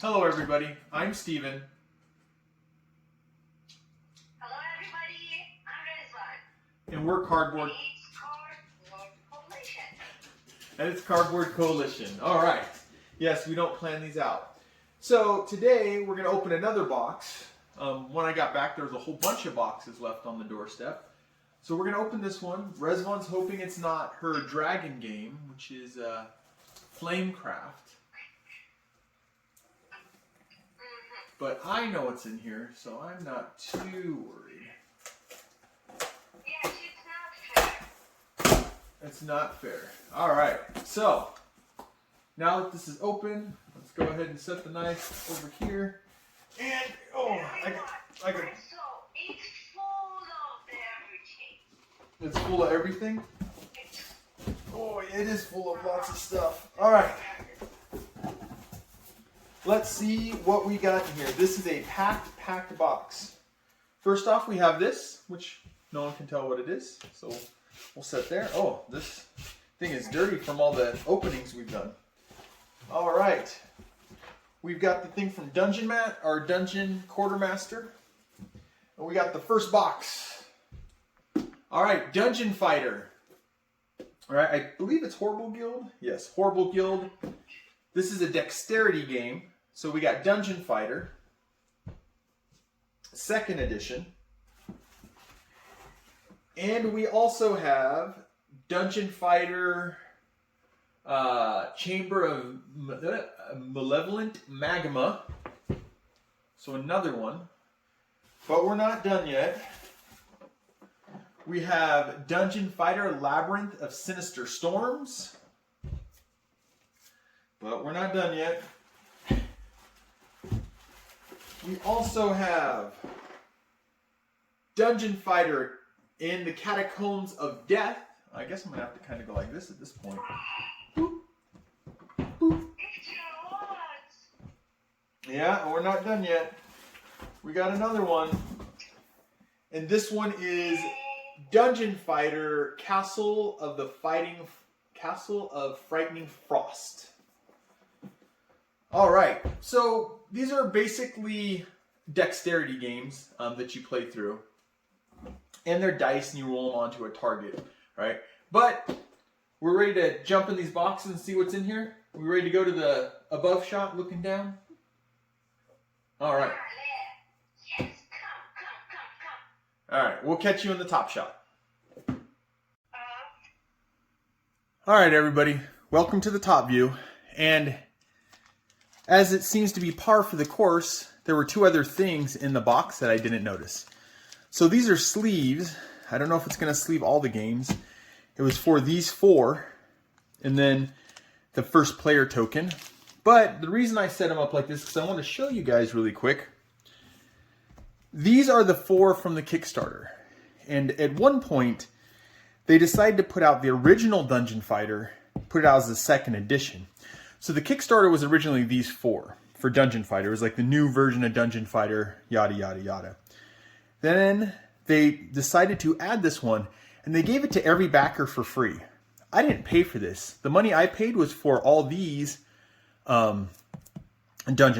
Hello everybody, I'm Steven. Hello everybody, I'm Rizwan. And we're Cardboard. And it's Cardboard Coalition. Alright. Yes, we don't plan these out. So today we're going to open another box. When I got back there was a whole bunch of boxes left on the doorstep. So we're going to open this one. Rizwan's hoping it's not her dragon game, which is Flamecraft. But I know what's in here, so I'm not too worried. Yes, it's not fair. It's not fair. Alright, so now that this is open, let's go ahead and set the knife over here. And, I got So, it's full of everything. it's full of everything? Oh, it is full of lots of stuff. Alright. Let's see what we got in here. This is a packed box. First off, we have this, which no one can tell what it is. So we'll set there. Oh, this thing is dirty from all the openings we've done. All right. We've got the thing from our Dungeon Quartermaster. And we got the first box. All right, Dungeon Fighter. All right, I believe it's Horrible Guild. Yes, Horrible Guild. This is a dexterity game. So we got Dungeon Fighter, 2nd edition. And we also have Dungeon Fighter Chamber of Malevolent Magma. So another one. But we're not done yet. We have Dungeon Fighter Labyrinth of Sinister Storms. But we're not done yet. We also have Dungeon Fighter in the Catacombs of Death. I guess I'm going to have to kind of go like this at this point. Boop. Boop. Yeah, and we're not done yet. We got another one. And this one is Dungeon Fighter Castel of Frightening Frost. Alright, so these are basically dexterity games that you play through. And they're dice and you roll them onto a target, right? But we're ready to jump in these boxes and see what's in here. Are we ready to go to the above shot looking down? Alright. Yes, come. Alright, we'll catch you in the top shot. Alright everybody, welcome to the top view. And as it seems to be par for the course, there were two other things in the box that I didn't notice. So these are sleeves. I don't know if it's going to sleeve all the games. It was for these 4, and then the first player token. But the reason I set them up like this is because I want to show you guys really quick. These are the 4 from the Kickstarter. And at one point, they decided to put out the original Dungeon Fighter, put it out as the 2nd edition. So the Kickstarter was originally these 4 for Dungeon Fighter. It was like the new version of Dungeon Fighter, yada, yada, yada. Then they decided to add this one, and they gave it to every backer for free. I didn't pay for this. The money I paid was for all these Dungeon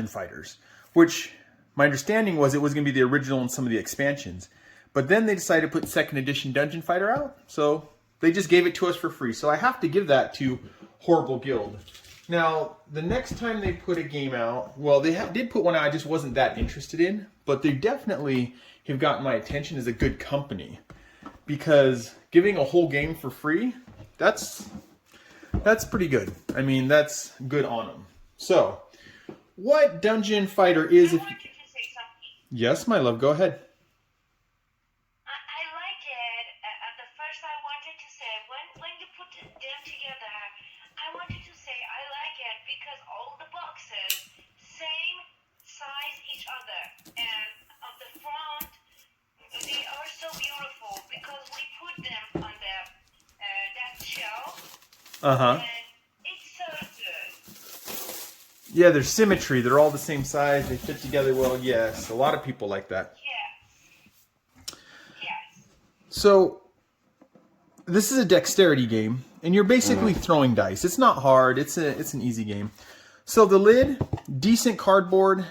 Fighters, which my understanding was it was going to be the original and some of the expansions. But then they decided to put 2nd edition Dungeon Fighter out, so they just gave it to us for free. So I have to give that to Horrible Guild. Now, the next time they put a game out, well, they did put one out I just wasn't that interested in, but they definitely have gotten my attention as a good company. Because giving a whole game for free, that's pretty good. I mean, that's good on them. So, what Dungeon Fighter is... I wanted to say something. Yes, my love, go ahead. I like it. At the first I wanted to say, when you put them together, I wanted to say I like it because all the boxes, same size each other. And on the front, they are so beautiful because we put them on that shelf. Uh-huh. And it's so good. Yeah, there's symmetry. They're all the same size. They fit together well. Yes, a lot of people like that. Yes. Yes. So, this is a dexterity game, and you're basically throwing dice. It's not hard. It's an easy game. So the lid, decent cardboard.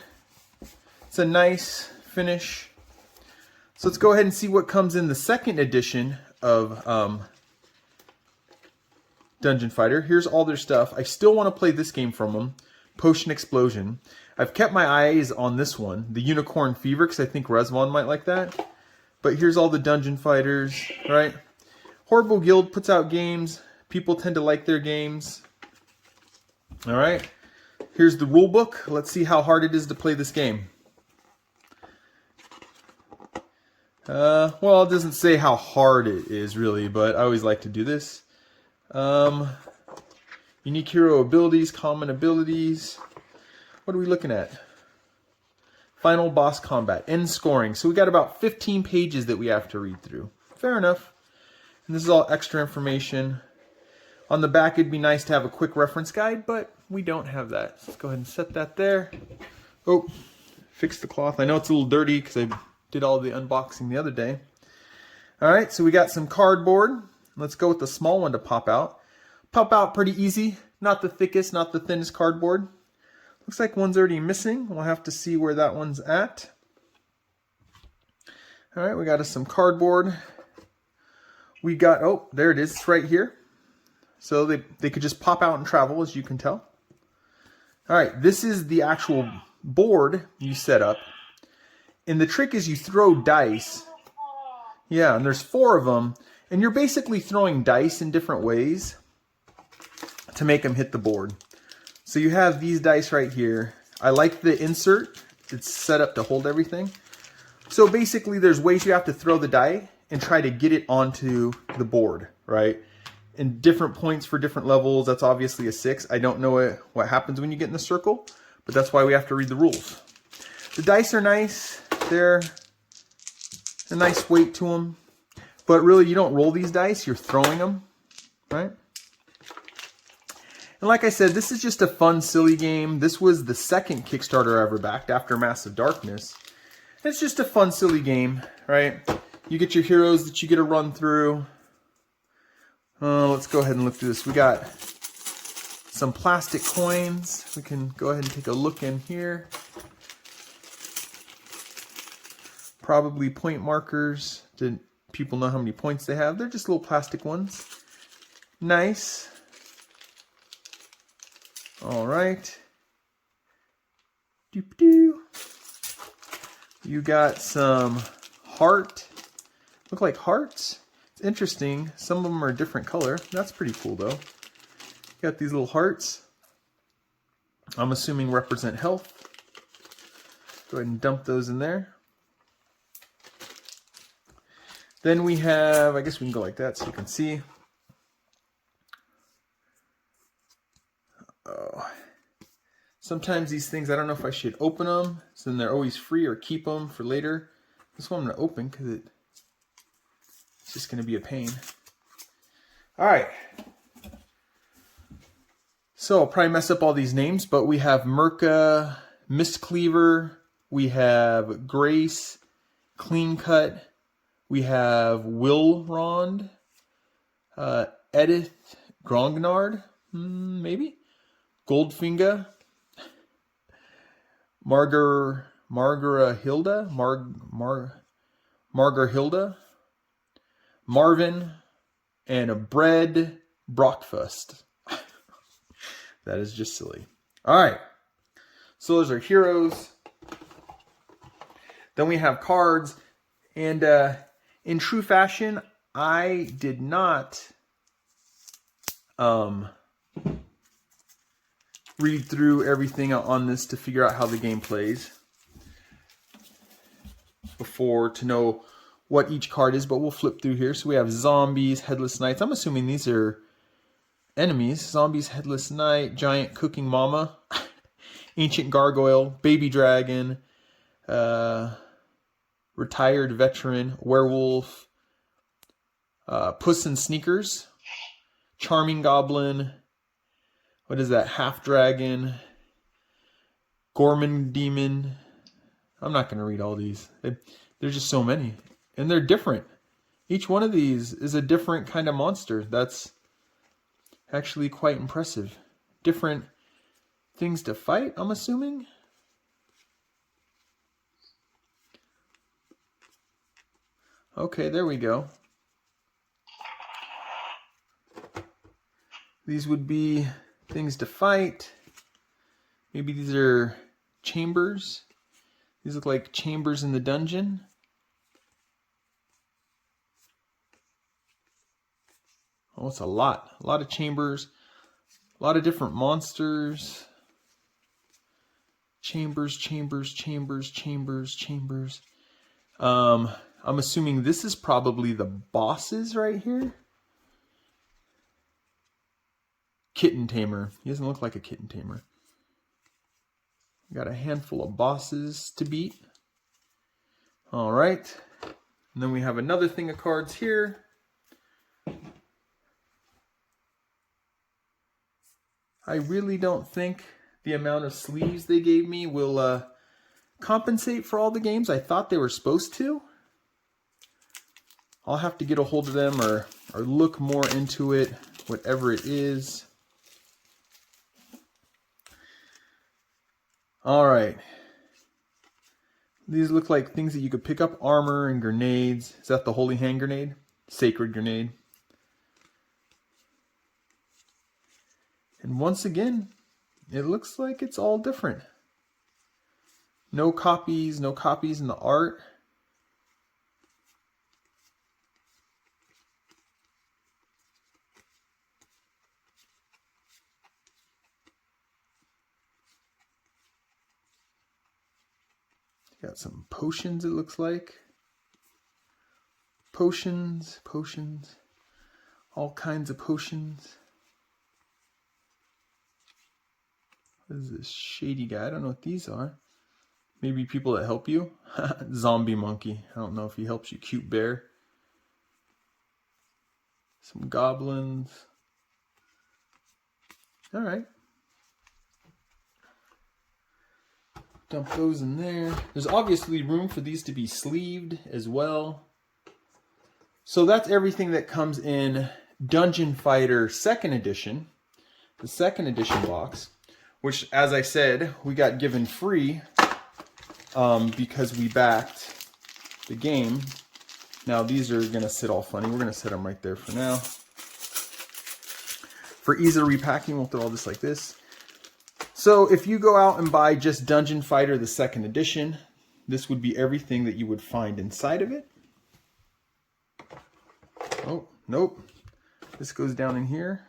It's a nice finish. So let's go ahead and see what comes in the second edition of Dungeon Fighter. Here's all their stuff. I still want to play this game from them, Potion Explosion. I've kept my eyes on this one, the Unicorn Fever, because I think Resvon might like that. But here's all the Dungeon Fighters, right? Horrible Guild puts out games. People tend to like their games. All right. Here's the rule book. Let's see how hard it is to play this game. Well, it doesn't say how hard it is really, but I always like to do this. Unique hero abilities, common abilities. What are we looking at? Final boss combat, end scoring. So we got about 15 pages that we have to read through. Fair enough. And this is all extra information. On the back, it'd be nice to have a quick reference guide, but we don't have that. Let's go ahead and set that there. Oh, fix the cloth. I know it's a little dirty because I did all the unboxing the other day. All right, so we got some cardboard. Let's go with the small one to pop out. Pop out pretty easy. Not the thickest, not the thinnest cardboard. Looks like one's already missing. We'll have to see where that one's at. All right, we got us some cardboard. We got, oh, there it is. It's right here. So they could just pop out and travel, as you can tell. All right, this is the actual board you set up. And the trick is you throw dice. Yeah, and there's 4 of them. And you're basically throwing dice in different ways to make them hit the board. So you have these dice right here. I like the insert. It's set up to hold everything. So basically there's ways you have to throw the die and try to get it onto the board, right? And different points for different levels. That's obviously a 6. I don't know what happens when you get in the circle, but that's why we have to read the rules. The dice are nice. They're a nice weight to them. But really, you don't roll these dice. You're throwing them, right? And like I said, this is just a fun, silly game. This was the second Kickstarter I ever backed after Massive Darkness. And it's just a fun, silly game, right? You get your heroes that you get to run through. Let's go ahead and look through this. We got some plastic coins. We can go ahead and take a look in here. Probably point markers. Did people know how many points they have? They're just little plastic ones. Nice. All right. Doop-doo. You got some heart. Look like hearts. It's interesting. Some of them are a different color. That's pretty cool though. Got these little hearts. I'm assuming represent health. Go ahead and dump those in there. Then we have, I guess we can go like that so you can see. Oh. Sometimes these things, I don't know if I should open them, so then they're always free, or keep them for later. This one I'm going to open because it's just going to be a pain. All right. So I'll probably mess up all these names, but we have Merca, Mistcleaver, we have Grace, Clean Cut, we have Wilrond, Edith Grongnard, maybe, Goldfinger, Margarahilda, Margarhilda, Marvin, and a Bread Brockfust. That is just silly. All right. So those are heroes. Then we have cards. And in true fashion, I did not read through everything on this to figure out how the game plays before to know what each card is, but we'll flip through here. So we have zombies, headless knights. I'm assuming these are enemies. Zombies, headless knight, giant cooking mama, ancient gargoyle, baby dragon, retired veteran, werewolf, Puss in Sneakers, charming goblin, what is that, half dragon, Gorman demon. I'm not going to read all these. There's just so many. And they're different. Each one of these is a different kind of monster. That's actually quite impressive. Different things to fight, I'm assuming. Okay, there we go. These would be things to fight. Maybe these are chambers. These look like chambers in the dungeon. Oh, it's a lot of chambers, a lot of different monsters. Chambers. I'm assuming this is probably the bosses right here. Kitten tamer. He doesn't look like a kitten tamer. Got a handful of bosses to beat. All right. And then we have another thing of cards here. I really don't think the amount of sleeves they gave me will compensate for all the games. I thought they were supposed to. I'll have to get a hold of them or look more into it, whatever it is. All right. These look like things that you could pick up. Armor and grenades. Is that the holy hand grenade? Sacred grenade. And once again, it looks like it's all different. No copies in the art. Got some potions, it looks like. Potions. All kinds of potions. What is this shady guy? I don't know what these are. Maybe people that help you. Zombie monkey. I don't know if he helps you. Cute bear. Some goblins. All right. Dump those in there. There's obviously room for these to be sleeved as well. So that's everything that comes in Dungeon Fighter 2nd Edition. The 2nd Edition box. Which, as I said, we got given free because we backed the game. Now, these are going to sit all funny. We're going to set them right there for now. For ease of repacking, we'll throw all this like this. So, if you go out and buy just Dungeon Fighter, the 2nd Edition, this would be everything that you would find inside of it. Oh, nope. This goes down in here.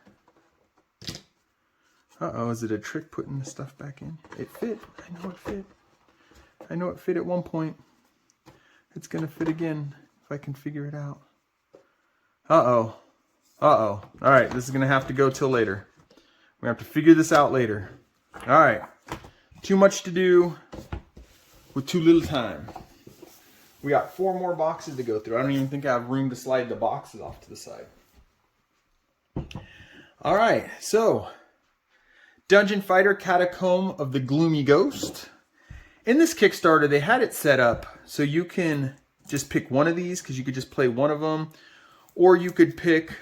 Uh-oh, is it a trick putting the stuff back in? It fit. I know it fit. I know it fit at one point. It's going to fit again if I can figure it out. Uh-oh. Uh-oh. All right, this is going to have to go till later. We have to figure this out later. All right. Too much to do with too little time. We got 4 more boxes to go through. I don't even think I have room to slide the boxes off to the side. All right, so Dungeon Fighter Catacomb of the Gloomy Ghost. In this Kickstarter, they had it set up so you can just pick one of these because you could just play one of them, or you could pick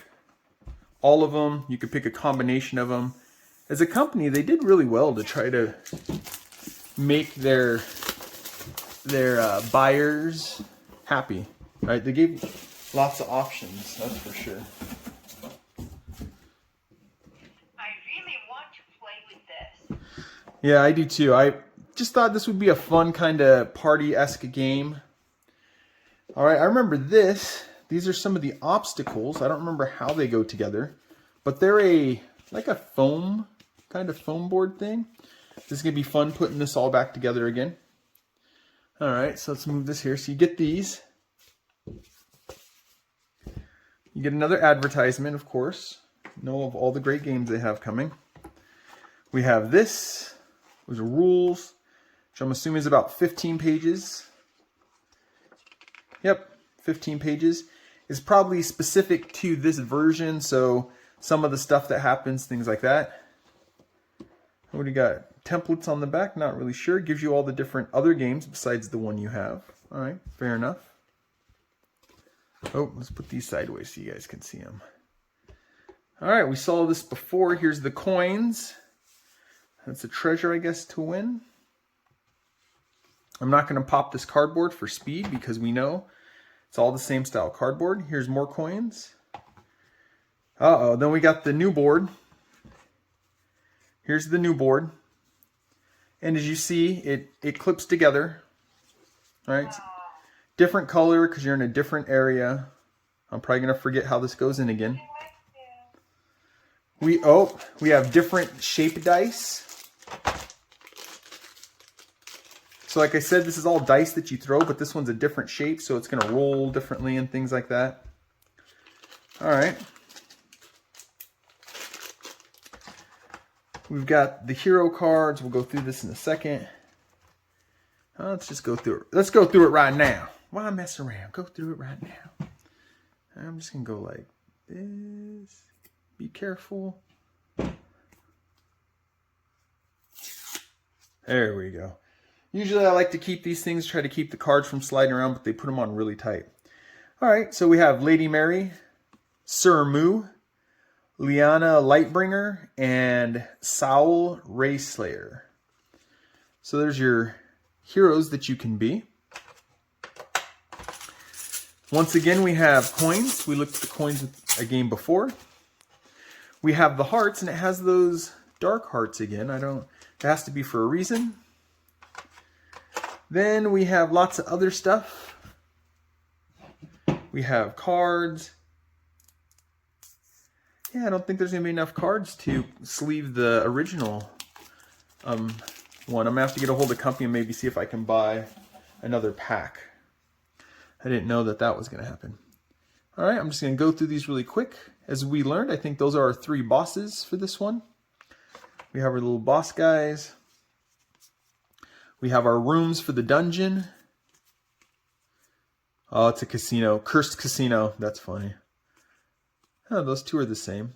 all of them. You could pick a combination of them. As a company, they did really well to try to make their buyers happy, right? They gave lots of options, that's for sure. Yeah, I do too. I just thought this would be a fun kind of party-esque game. All right, I remember this. These are some of the obstacles. I don't remember how they go together, but they're like a foam board thing. This is going to be fun putting this all back together again. All right, so let's move this here. So you get these. You get another advertisement, of course. Know of all the great games they have coming. We have this. Those are rules, which I'm assuming is about 15 pages. Yep, 15 pages. It's probably specific to this version, so some of the stuff that happens, things like that. What do you got? Templates on the back, not really sure. Gives you all the different other games besides the one you have. All right, fair enough. Oh, let's put these sideways so you guys can see them. All right, we saw this before. Here's the coins. That's a treasure, I guess, to win. I'm not going to pop this cardboard for speed because we know it's all the same style cardboard. Here's more coins. Uh-oh, then we got the new board. Here's the new board. And as you see, it clips together. All right? Different color because you're in a different area. I'm probably going to forget how this goes in again. We have different shape dice. So like I said, this is all dice that you throw, but this one's a different shape, so it's going to roll differently and things like that. All right. We've got the hero cards. We'll go through this in a second. Let's just go through it. Let's go through it right now. Why mess around? Go through it right now. I'm just going to go like this. Be careful. There we go. Usually I like to keep these things, try to keep the cards from sliding around, but they put them on really tight. All right, so we have Lady Mary, Sir Moo, Liana Lightbringer, and Saul Rayslayer. So there's your heroes that you can be. Once again, we have coins. We looked at the coins a game before. We have the hearts, and it has those dark hearts again. It has to be for a reason. Then we have lots of other stuff. We have cards. Yeah, I don't think there's going to be enough cards to sleeve the original one. I'm going to have to get a hold of the company and maybe see if I can buy another pack. I didn't know that was going to happen. All right, I'm just going to go through these really quick. As we learned, I think those are our 3 bosses for this one. We have our little boss guys. We have our rooms for the dungeon. Oh, it's a casino. Cursed casino. That's funny. Oh, those 2 are the same.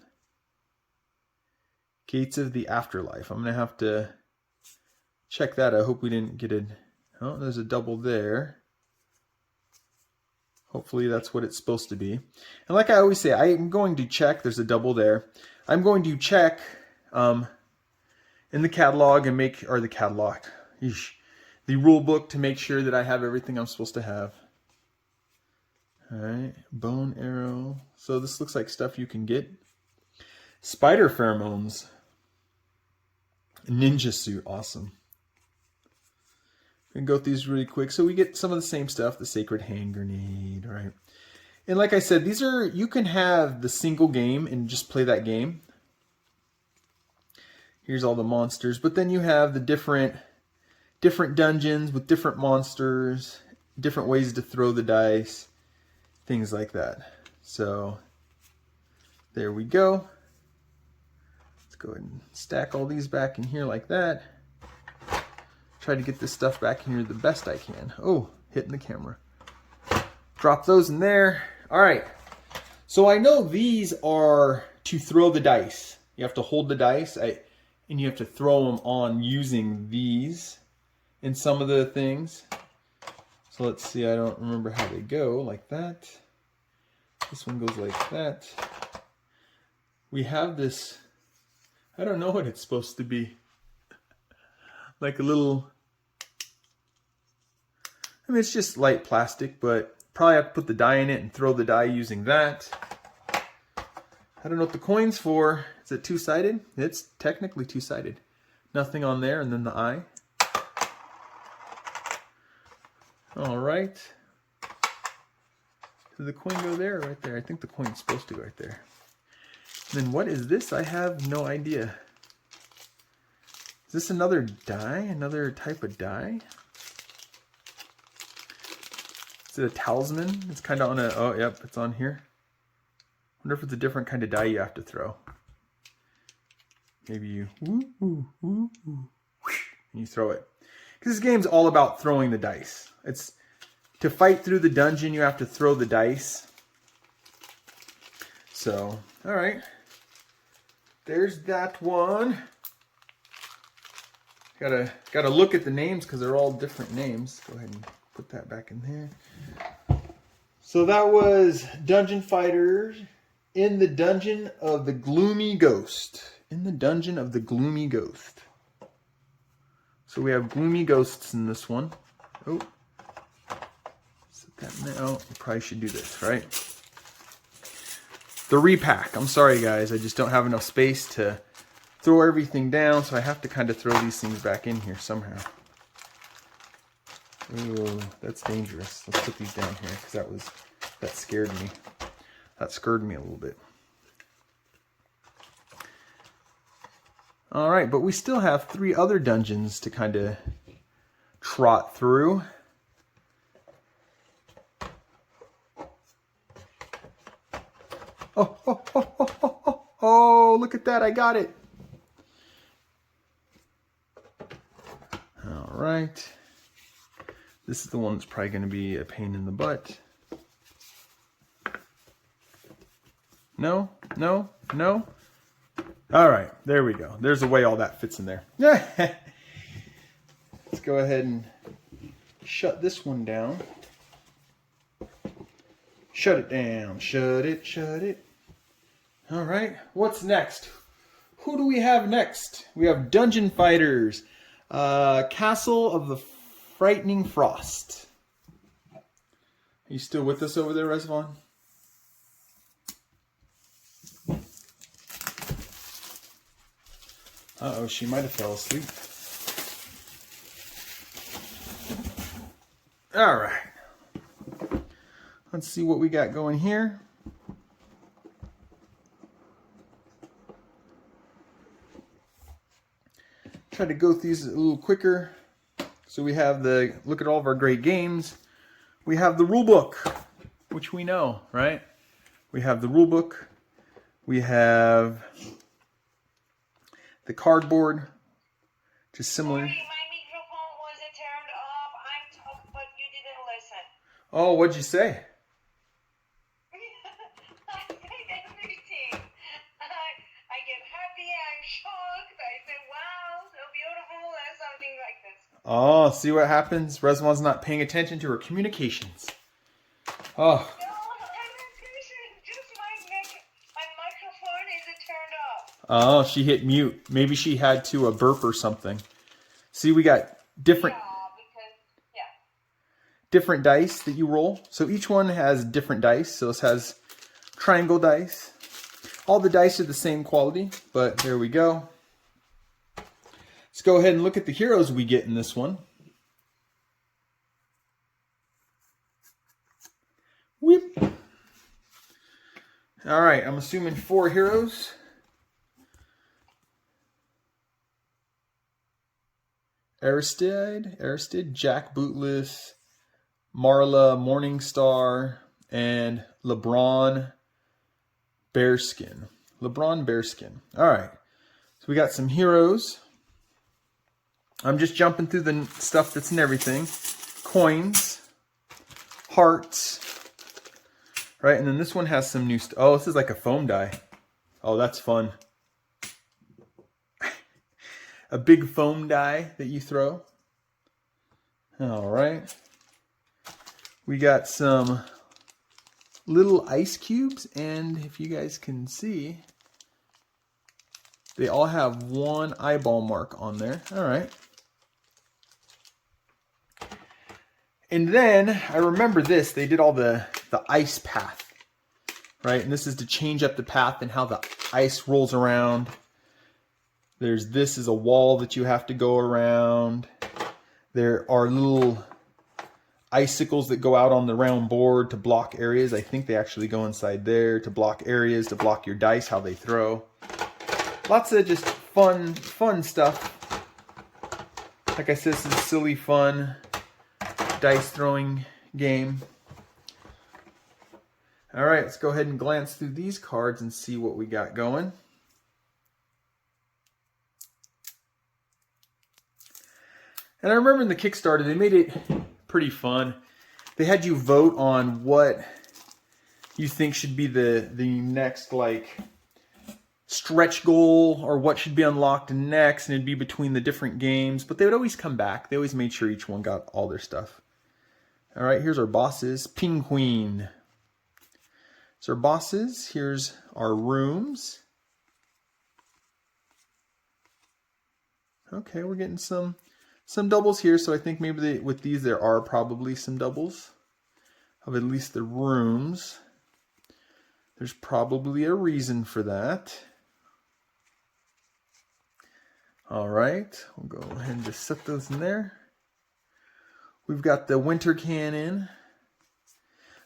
Gates of the Afterlife. I'm going to have to check that. I hope we didn't get it. Oh, there's a double there. Hopefully that's what it's supposed to be. And like I always say, I'm going to check. There's a double there. I'm going to check in the catalog and the rule book to make sure that I have everything I'm supposed to have. All right, bone arrow. So this looks like stuff you can get. Spider pheromones. Ninja suit, awesome. We can go through these really quick. So we get some of the same stuff, the sacred hand grenade, right? And like I said, you can have the single game and just play that game. Here's all the monsters, but then you have the different dungeons with different monsters, different ways to throw the dice, things like that. So there we go. Let's go ahead and stack all these back in here like that. Try to get this stuff back in here the best I can. Oh, hitting the camera. Drop those in there. All right. So I know these are to throw the dice. You have to hold the dice and you have to throw them on using these in some of the things. So let's see. I don't remember how they go. Like that. This one goes like that. We have this. I don't know what it's supposed to be. Like a little. I mean, it's just light plastic, but probably have to put the die in it and throw the die using that. I don't know what the coin's for. Is it two-sided? It's technically two-sided. Nothing on there, and then the eye. All right. Does the coin go there or right there? I think the coin's supposed to go right there. And then what is this? I have no idea. Is this another die? Another type of die? Is it a talisman? It's kind of on a... Oh, yep, it's on here. I wonder if it's a different kind of die you have to throw. Maybe you... and you throw it. Because this game's all about throwing the dice. It's... To fight through the dungeon, you have to throw the dice. So, alright. There's that one. Gotta look at the names because they're all different names. Go ahead and put that back in there. So that was Dungeon Fighters in the Dungeon of the Gloomy Ghost. In the Dungeon of the Gloomy Ghost. So we have Gloomy Ghosts in this one. Oh, set that in there. Oh, you probably should do this, right? The repack. I'm sorry, guys. I just don't have enough space to throw everything down, so I have to kind of throw these things back in here somehow. Ooh, that's dangerous. Let's put these down here because that scared me. That scared me a little bit. All right, but we still have 3 other dungeons to kind of trot through. Oh, look at that. I got it. All right. This is the one that's probably going to be a pain in the butt. No, no, no. All right, there we go. There's the way all that fits in there. Let's go ahead and shut this one down. Shut it down. Shut it, shut it. All right, what's next? Who do we have next? We have Dungeon Fighters. Castel of the Frightening Frost. Are you still with us over there, Resvon? Uh-oh, she might have fell asleep. All right. Let's see what we got going here. Try to go through these a little quicker. So we have look at all of our great games. We have the rule book, which we know, right? We have the rule book. We have the cardboard, just similar. Sorry, my microphone was turned off. I'm talking, but you didn't listen. Oh, what'd you say? I said everything. I get happy, I'm shocked. I said, wow, so beautiful, and something like this. Oh, see what happens? Resmon's not paying attention to her communications. Oh. No, I'm impatient. Just my microphone is turned off. Oh, she hit mute. Maybe she had to burp or something. See, we got different different dice that you roll. So each one has different dice. So this has triangle dice. All the dice are the same quality, but there we go. Let's go ahead and look at the heroes we get in this one. Whip. All right, I'm assuming 4 heroes. Aristide, Jack Bootless, Marla Morningstar, and LeBron Bearskin. LeBron Bearskin. All right, so we got some heroes. I'm just jumping through the stuff that's in everything. Coins, hearts, right? And then this one has some new stuff. Oh, this is like a foam die. Oh, that's fun. A big foam die that you throw. All right. We got some little ice cubes, and if you guys can see, they all have 1 eyeball mark on there. All right. And then I remember this. They did all the ice path, right? And this is to change up the path and how the ice rolls around. There's this is a wall that you have to go around. There are little icicles that go out on the round board to block areas. I think they actually go inside there to block areas, to block your dice, how they throw. Lots of just fun stuff. Like I said, this is a silly, fun dice throwing game. All right, let's go ahead and glance through these cards and see what we got going. And I remember in the Kickstarter, they made it pretty fun. They had you vote on what you think should be the next like stretch goal or what should be unlocked next, and it'd be between the different games. But they would always come back. They always made sure each one got all their stuff. All right, here's our bosses. Penguin. So our bosses. Here's our rooms. Okay, we're getting some some doubles here, so I think maybe with these there are probably some doubles of at least the rooms. There's probably a reason for that. All right, we'll go ahead and just set those in there. We've got the winter cannon.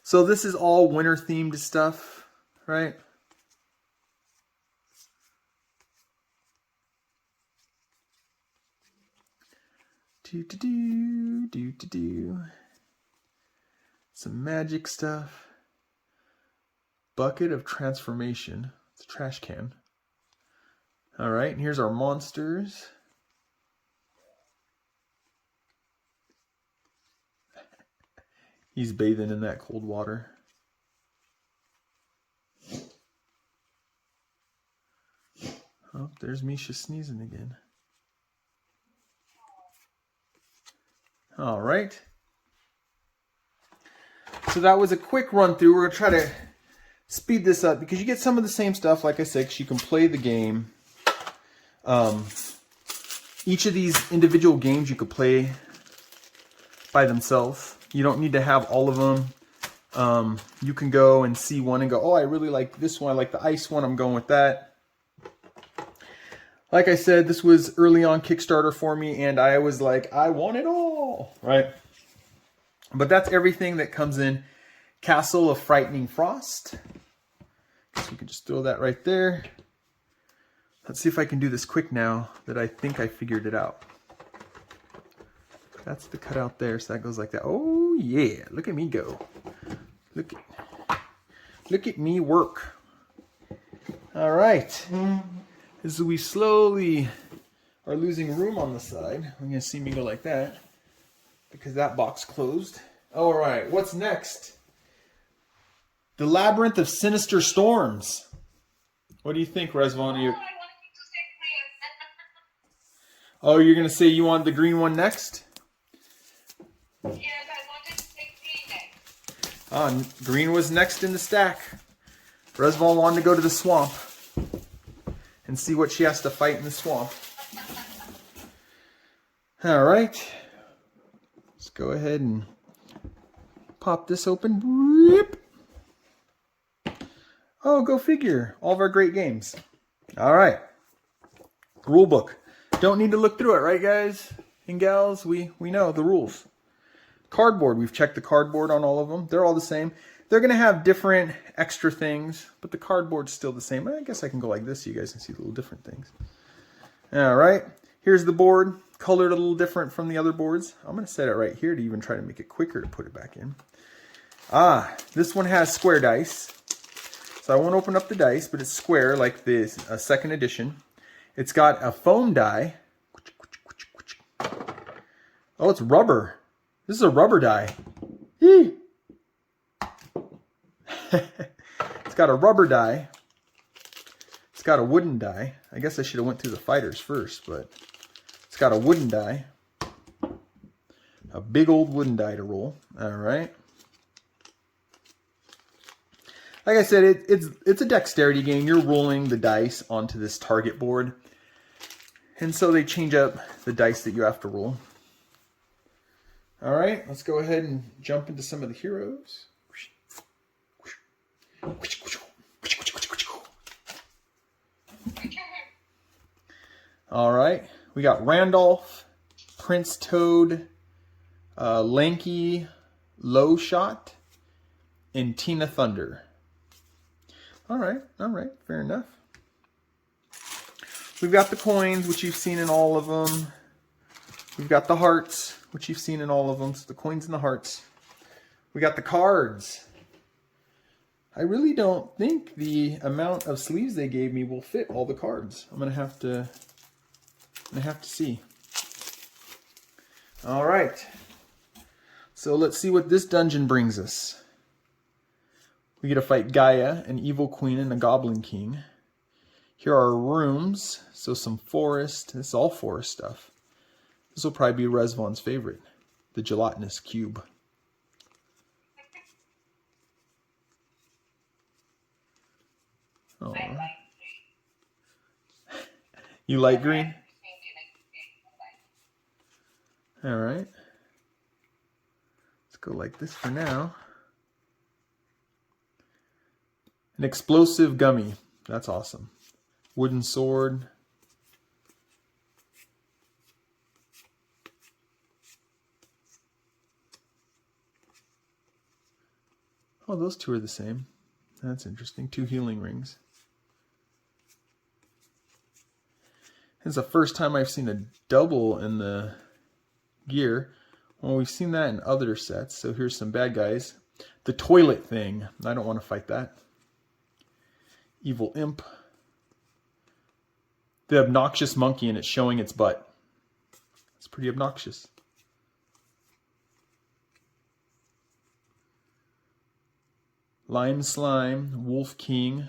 So this is all winter themed stuff, right? Some magic stuff. Bucket of transformation. It's a trash can. All right, and here's our monsters. He's bathing in that cold water. Oh, there's Misha sneezing again. All right. So that was a quick run through. We're going to try to speed this up because you get some of the same stuff, like I said, because you can play the game. Each of these individual games you could play by themselves. You don't need to have all of them. You can go and see one and go, oh, I really like this one. I like the ice one. I'm going with that. Like I said, this was early on Kickstarter for me, and I was like, I want it all, right? But that's everything that comes in Castel of Frightening Frost. So we can just throw that right there. Let's see if I can do this quick now that I think I figured it out. That's the cutout there, so that goes like that. Oh yeah, look at me go. Look at me work. All right. As we slowly are losing room on the side, you're gonna see me go like that because that box closed. All right, what's next? The Labyrinth of Sinister Storms. What do you think, Resvon? Oh, you're gonna say you want the green one next? Yes, I wanted to take green next. Green was next in the stack. Resvon wanted to go to the swamp and see what she has to fight in the swamp. All right. Let's go ahead and pop this open. Whip. Oh, go figure. All of our great games. All right. Rule book. Don't need to look through it, right, guys and gals? We know the rules. Cardboard. We've checked the cardboard on all of them. They're all the same. They're going to have different extra things, but the cardboard's still the same. I guess I can go like this so you guys can see the little different things. All right. Here's the board. Colored a little different from the other boards. I'm going to set it right here to even try to make it quicker to put it back in. This one has square dice. So I won't open up the dice, but it's square like this second edition. It's got a foam die. Oh, it's rubber. This is a rubber die. Yee. It's got a rubber die. It's got a wooden die. I guess I should have went through the fighters first, but it's got a wooden die. A big old wooden die to roll. All right. Like I said, it's a dexterity game. You're rolling the dice onto this target board. And so they change up the dice that you have to roll. All right, let's go ahead and jump into some of the heroes. All right, we got Randolph, Prince Toad, Lanky, Low Shot, and Tina Thunder. All right, fair enough. We've got the coins, which you've seen in all of them. We've got the hearts, which you've seen in all of them. So the coins and the hearts. We got the cards. I really don't think the amount of sleeves they gave me will fit all the cards. I'm gonna have to see. All right. So let's see what this dungeon brings us. We get to fight Gaia, an evil queen, and a goblin king. Here are our rooms. So some forest. This is all forest stuff. This will probably be Resvon's favorite. The gelatinous cube. Oh. I like green. You like green? All right. Let's go like this for now. An explosive gummy. That's awesome. Wooden sword. Oh, those two are the same. That's interesting. 2 healing rings. It's the first time I've seen a double in the gear. Well, we've seen that in other sets. So here's some bad guys. The toilet thing. I don't want to fight that. Evil imp. The obnoxious monkey, and it's showing its butt. It's pretty obnoxious. Lime slime. Wolf king.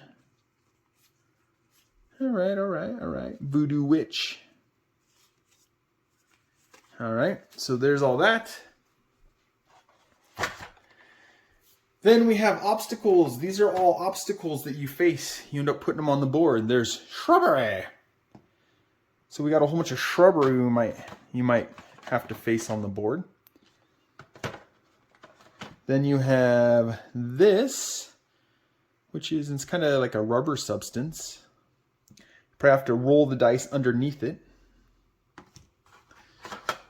All right, all right, all right. Voodoo witch. All right, so there's all that. Then we have obstacles. These are all obstacles that you face. You end up putting them on the board. There's shrubbery. So we got a whole bunch of shrubbery you might have to face on the board. Then you have this, which is, it's kind of like a rubber substance. You probably have to roll the dice underneath it.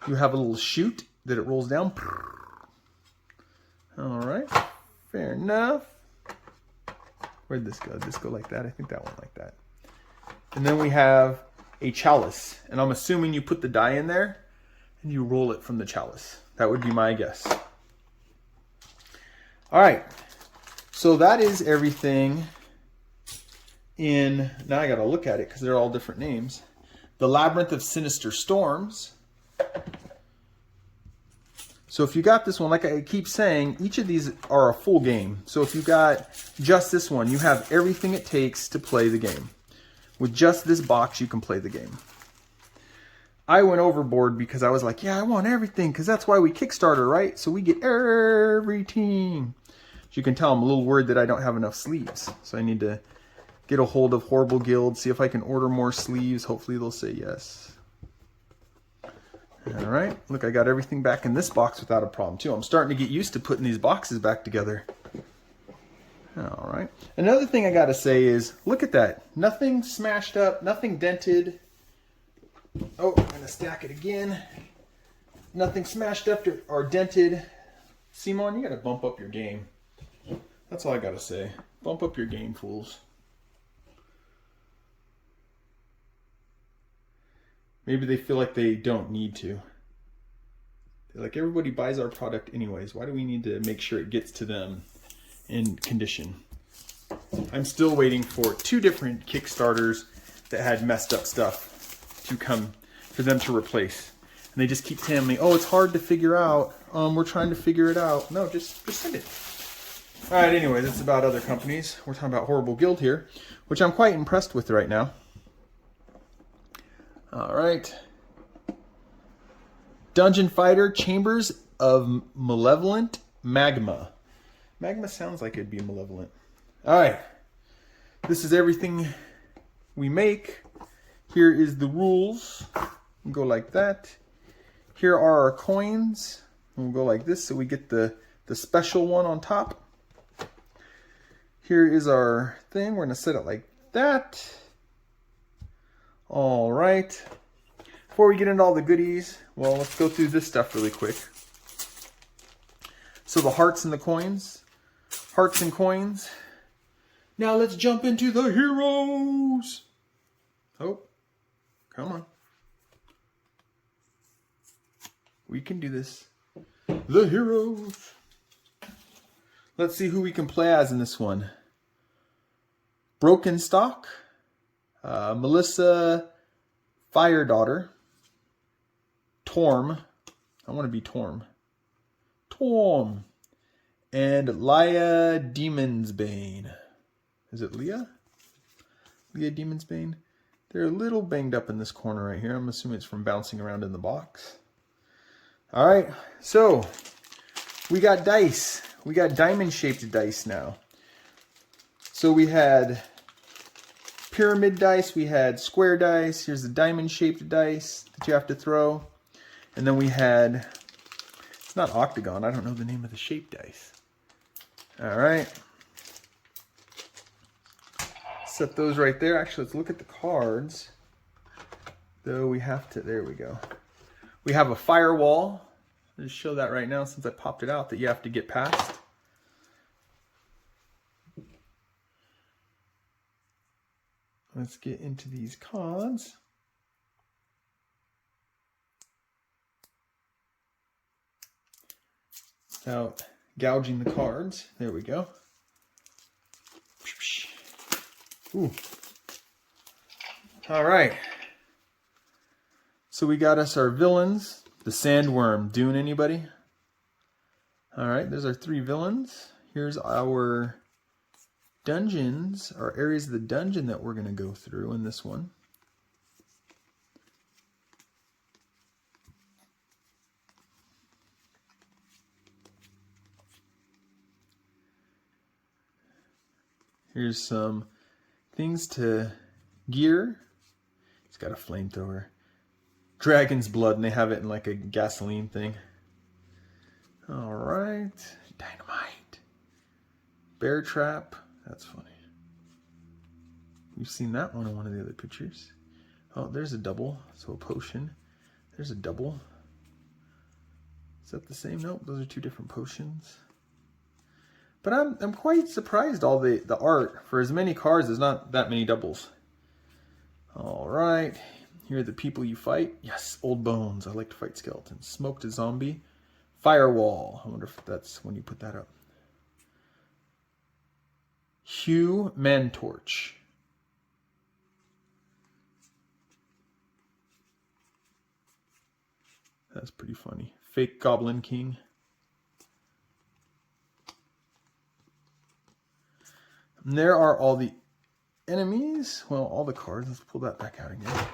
You have a little chute that it rolls down. All right, fair enough. Where'd this go? Did this go like that? I think that went like that. And then we have a chalice. And I'm assuming you put the die in there and you roll it from the chalice. That would be my guess. All right, so that is everything in, now I gotta look at it because they're all different names. The Labyrinth of Sinister Storms. So if you got this one, like I keep saying, each of these are a full game. So if you got just this one, you have everything it takes to play the game. With just this box, you can play the game. I went overboard because I was like, yeah, I want everything, because that's why we Kickstarter, right? So we get everything. As you can tell, I'm a little worried that I don't have enough sleeves. So I need to get a hold of Horrible Guild, see if I can order more sleeves. Hopefully they'll say yes. All right, look, I got everything back in this box without a problem too. I'm starting to get used to putting these boxes back together. All right. Another thing I got to say is, look at that. Nothing smashed up, nothing dented. Oh, I'm going to stack it again. Nothing smashed up or dented. Simon, you got to bump up your game. That's all I got to say. Bump up your game, fools. Maybe they feel like they don't need to. They're like, everybody buys our product anyways. Why do we need to make sure it gets to them in condition? I'm still waiting for 2 different Kickstarters that had messed up stuff to come for them to replace. And they just keep telling me, oh, it's hard to figure out. We're trying to figure it out. No, just send it. All right, anyway, this is about other companies. We're talking about Horrible Guild here, which I'm quite impressed with right now. All right. Dungeon Fighter Chambers of Malevolent Magma. Magma sounds like it'd be malevolent. All right. This is everything we make. Here is the rules. We'll go like that. Here are our coins. We'll go like this so we get the special one on top. Here is our thing. We're going to set it like that. All right. Before we get into all the goodies, well, let's go through this stuff really quick. So the hearts and the coins. Hearts and coins. Now let's jump into the heroes. Oh, come on. We can do this. The heroes. Let's see who we can play as in this one. Broken Stock. Melissa Fire Daughter. Torm. I want to be Torm. Torm. And Leah Demon's Bane. Is it Leah? Leah Demon's Bane. They're a little banged up in this corner right here. I'm assuming it's from bouncing around in the box. All right, so we got dice. We got diamond-shaped dice now. So we had pyramid dice. We had square dice. Here's the diamond-shaped dice that you have to throw. And then we had, it's not octagon, I don't know the name of the shape dice. All right. Set those right there. Actually, let's look at the cards. Though we have to, there we go. We have a firewall. I'll just show that right now since I popped it out that you have to get past. Let's get into these cards. Without gouging the cards. There we go. Ooh. All right. So we got us our villains. The Sandworm. Dune, anybody? All right, there's our 3 villains. Here's our dungeons, or areas of the dungeon that we're going to go through in this one. Here's some things to gear. It's got a flamethrower. Dragon's blood, and they have it in like a gasoline thing. All right. Dynamite. Bear trap. That's funny. We've seen that one in one of the other pictures. Oh, there's a double. So a potion. There's a double. Is that the same? Nope, those are 2 different potions. But I'm quite surprised all the art. For as many cards, there's not that many doubles. All right. Here are the people you fight. Yes, old bones. I like to fight skeletons. Smoked a zombie. Firewall. I wonder if that's when you put that up. Hugh Mantorch. That's pretty funny. Fake Goblin King. And there are all the enemies. Well, all the cards. Let's pull that back out again.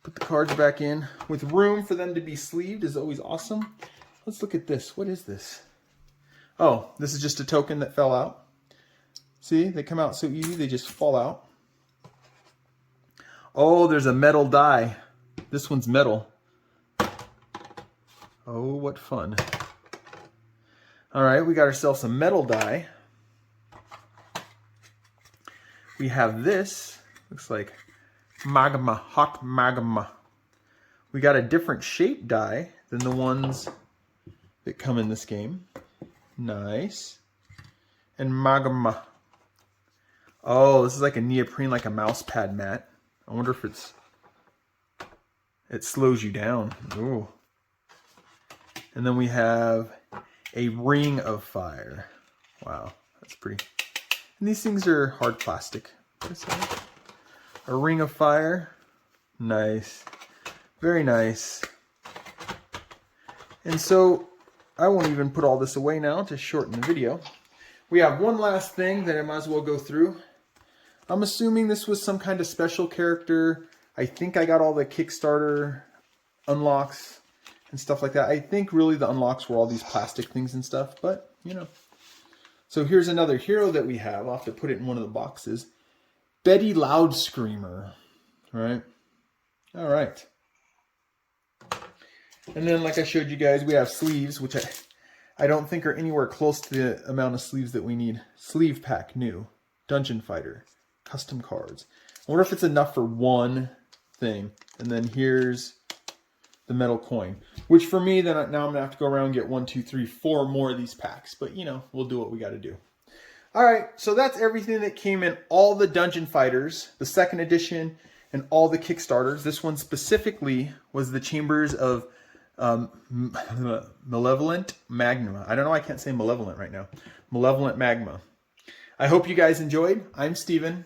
Put the cards back in. With room for them to be sleeved is always awesome. Let's look at this. What is this? Oh, this is just a token that fell out. See, they come out so easy, they just fall out. Oh, there's a metal die. This one's metal. Oh, what fun. All right, we got ourselves a metal die. We have this. Looks like magma, hot magma. We got a different shape die than the ones that come in this game. Nice. And magma. Oh, this is like a neoprene, like a mouse pad mat. I wonder if it slows you down. Ooh. And then we have a ring of fire. Wow, that's pretty. And these things are hard plastic. A ring of fire. Nice. Very nice. And so I won't even put all this away now to shorten the video. We have one last thing that I might as well go through. I'm assuming this was some kind of special character. I think I got all the Kickstarter unlocks and stuff like that. I think really the unlocks were all these plastic things and stuff, but you know. So here's another hero that we have. I'll have to put it in one of the boxes. Betty Loudscreamer. Right? All right. And then like I showed you guys, we have sleeves, which I don't think are anywhere close to the amount of sleeves that we need. Sleeve pack new. Dungeon Fighter. Custom cards. I wonder if it's enough for one thing. And then here's the metal coin. Which for me, then now I'm going to have to go around and get 1, 2, 3, 4 more of these packs. But, you know, we'll do what we got to do. Alright, so that's everything that came in all the Dungeon Fighters, the 2nd edition, and all the Kickstarters. This one specifically was the Chambers of Malevolent Magma. I don't know, I can't say Malevolent right now. Malevolent Magma. I hope you guys enjoyed. I'm Steven.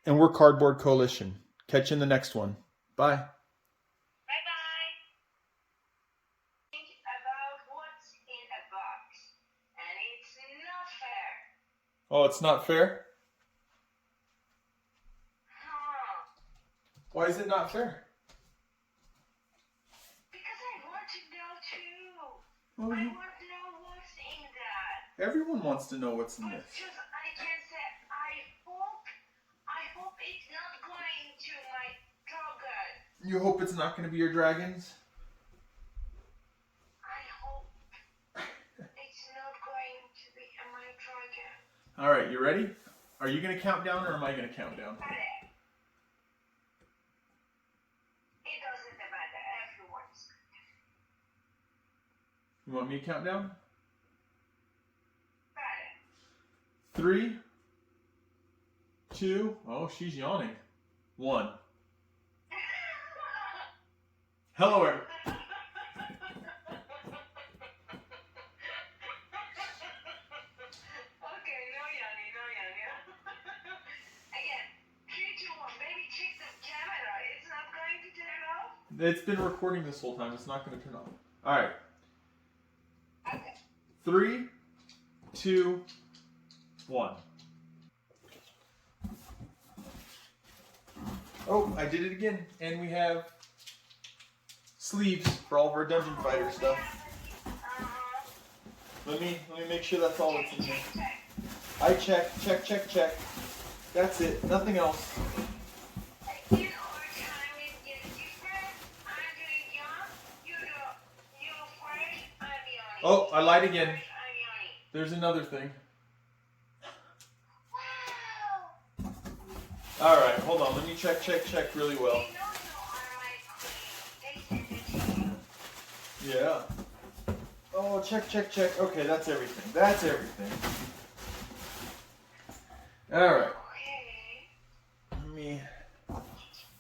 And we're Cardboard Coalition. Catch you in the next one. Bye. Bye-bye. Think about what's in a box. And it's not fair. Oh, it's not fair? Huh. Why is it not fair? Because I want to know too. Well, I want to know what's in that. everyone wants to know what's in But this. just I can say I hope it's not going to my dragon. You hope it's not going to be your dragons? I hope it's not going to be my dragon. All right, you ready? Are you going to count down or am I going to count down? It doesn't matter. Everyone's good. You want me to count down? Got it. 3, 2, oh, she's yawning. 1. Hello, everyone. Okay, no yawning, no yawning. Again, 3, 2, 1. Baby, check the camera. It's not going to turn off? It's been recording this whole time. It's not going to turn off. All right. Okay. 3, 2, 1. Oh, I did it again. And we have sleeves for all of our dungeon fighter stuff. Let me make sure that's all that's in here. I check. That's it. Nothing else. You know, our time is getting different. I'm doing young. You're fresh. I'm yawning. Oh, I lied again. I'm yawning. There's another thing. Wow. All right, hold on. Let me check really well. They know you are my queen. They sent it to you. Yeah. Oh, check. Okay, that's everything. All right.